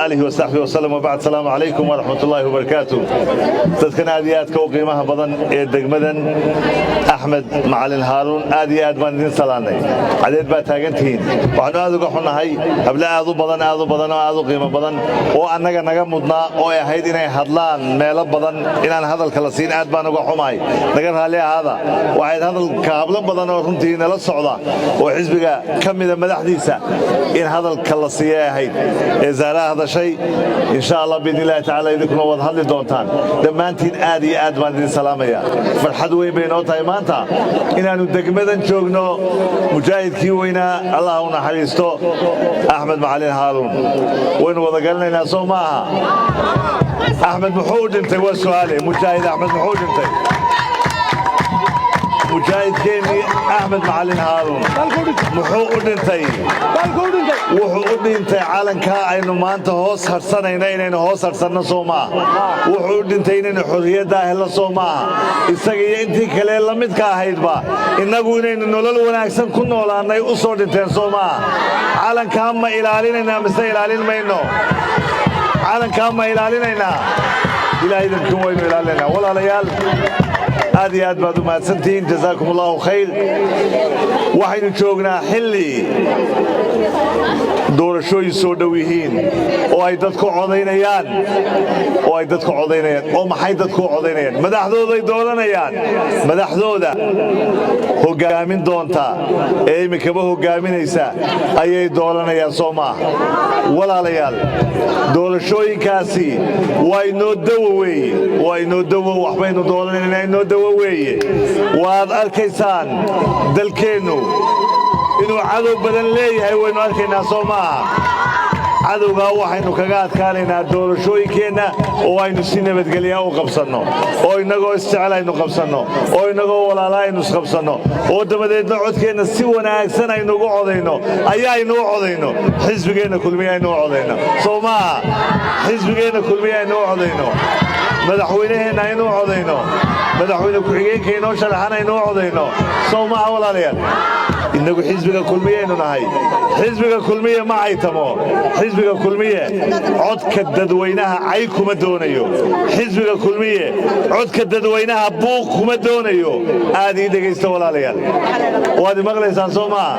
عليه وصحبه وسلم وبعد السلام عليكم ورحمة الله وبركاته. تذكرنا عاديات كوقيمها بدن دقمدن أحمد معلن هارون عاديات بندين سلاني عاديات باتاجنتين وحنا هذا قحنا هاي قبل هذا بدن هذا قيمة بدن وأنك نجمدنا أو هيدنا هدلان مال بدن إن هذا الكلاسين عاد بانو قحماي نقدر عليه هذا واحد هذا الكابل بدن ورنتين للصعدة وحزبك كم إذا مدحديسة إن هذا الكلاسية هيد إذا هذا شيء إن شاء الله بإذن الله تعالى يذكرنا وضح لي دونتان لما أنتين آدي بندين سلامية فرحدوين بينوتا إيمانتا إن أنو دقمدن شوقنو مجاهد كيوينا اللهونا حريستو أحمد معلن هارون وين وضقلنا ناسو معها أحمد محوج انت هو السؤالي مجاهد أحمد محوج انت مجاهد كيني أحمد معلن هارون محوج انتي wuxuu dhintay calanka aynu maanta hoos harsanayna inaynu hoos harsanno Soomaa wuxuu dhintay inaynu xorriyadda helo Soomaa isaga iyo intii kale la midka ahaydba inagu inaynu nolol wanaagsan ku noolaanay u soo dhinteen Soomaa calanka ma ilaalinayna mise ilaalin mayno calanka ma ilaalinayna ilaahay idinku waynu ilaalinayna walaalayaal هذه بعد ما سنتين جزاكم الله خير وحين جوجنا حلي دور شوي سودويهين وأيدتكم عضينيان ومحيدتكم عضينيان مدحذو ذي دورانيان مدحذو ذا هو جامين دونتا أي مكبه هو جامين إيسا أي دورانيان صوما ولا ليال دور شوي كاسي وينو دو وحبينو دورانيان وينو دو waad arkaysaan dalkeenu inuu cadow badan leeyahay waynu arkaynaa Soomaa cadowga waxaynu kaga adkaanaynaa doorashooyinkeena oo aynu si nabadgelyo u qabsano oo inagoo isticmaalaynu qabsano oo inagoo walaalaynu qabsano oo dabadeedna codkeena si wanaagsan aynu ugu codayno ayaynu u codayno xisbigeena kulmiyaynu u codayno Soomaa xisbigeena kulmiyaynu u codayno madaxweynaheena aynu u codayno madaxweyne ku-xigeenkeena oo sharaxanaynu u codayno Soomaa walaalayaal inagu xisbiga kulmiyaynu nahay xisbiga kulmiye ma aytamo xisbiga kulmiye codka dadweynaha ay kuma doonayo xisbiga kulmiye codka dadweynaha buuq kuma doonayo aad ii dhageysta walaalayaal waad maqlaysaan Soomaa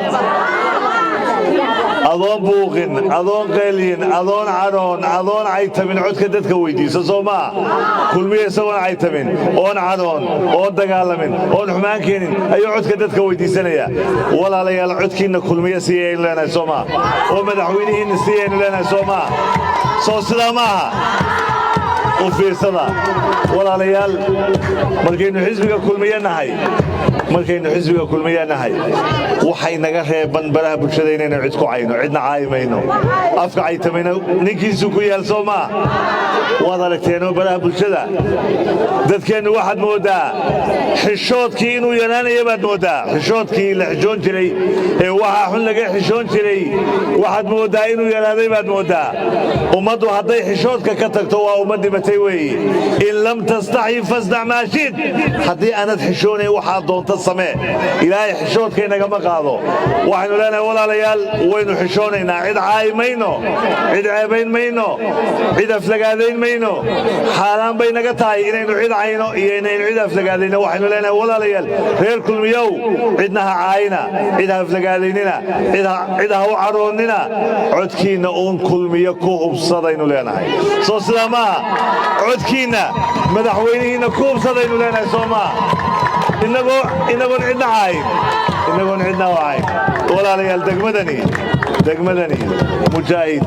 adoon buuqin adoon qeelin adoon caroon adoon aytamin codka dadka weydiiso Soomaa kulmiye sawan aytamin oon caroon oon dagaalamin oon xumaan keenin ayuu codka dadka weydiisanaya walaalayaal codkiina kulmiye si ay leenahay Soomaa oo madaxweynihiina si ay leenahay Soomaa soo sidaa maaha u fiirsada walaalayaal markaynu xisbiga kulmiye nahay waxay naga reeban baraha bulshada inaynu cid ku cayno cidna caayimayno afka caytamayna ninkiisu ku yaal Soomaa waad aragteen baraha bulshada dadkeenu waxaad moodaa xishoodkii inuu yaraanayo baad moodaa xishoodkii la xishoon jiray ee waxa xun laga xishoon jiray waxaad moodaa inuu yaraaday baad moodaa ummaddu hadday xishoodka ka tagto waa ummad dhibatay weeye in lam tastahi fasda' ma shid haddii aanad xishoonay waxaad doonta samee ilaahay xishoodka inagama qaado waxaynu leenahay walaalayaal waynu xishoonaynaa cid caayimayno cid ceebayn mayno cid aflagaadayn mayno xaaraan bay naga tahay inaynu cid cayno iyo inaynu cid aflagaadayno waxaynu leenahay walaalayaal reer kulmiyow cidna ha caayina cid ha aflagaadaynina cid ha u caroonnina codkiina uun kulmiyo ku hubsadaynu leenahay soo sidaa maaha codkiina madaxweynihiina ku hubsadaynu leenahay Soomaa inagoon cidna caayin walaalayaal degmadani mujaahid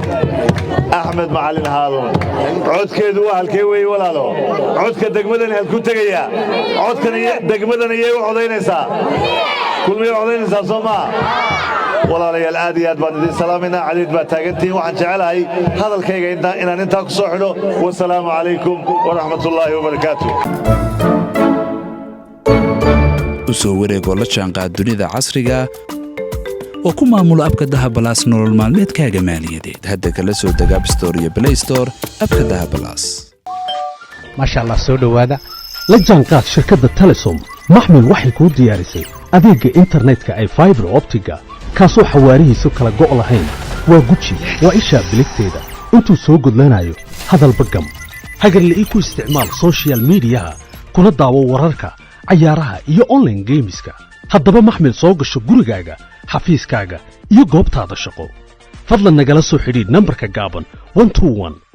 أحمد معلن هارون عد كيدو هالكي وي ولا له عد كدقمدني هالكو تجيا عد كدقمدني يو عضينيسا كل ما عضينيسا Soomaa ولا لي العاديات بندين سلامنا عليد بتاجنتي وحن جعلها هذا الكيجا إن أنت كصحله والسلام عليكم ورحمة الله وبركاته usoo wareegoo la jaanqaad dunida casriga oo ku maamula abka dahabalaas nolol maalmeedkaaga maaliyadeed hadda kala soo deg App Store iyo Play Store abka dahabalaas maasha Allah soo dhawaada la jaanqaad shirkadda Telesom maxmil waxay ku diyaarisay adeegga internetka ay fiber optiga kaasoo xawaarihiisu kala go' lahayn waa guji waa isha biligteeda intuu soo gudlanayo hadalba gam hagarle ii ku isticmaal social mediyaha kuna daawo wararka cayaaraha iyo online gameska haddaba maxmil soo gasho gurigaaga xafiiskaaga iyo goobtaada shaqo fadlan nagala soo xidhiidh nambarka gaaban 121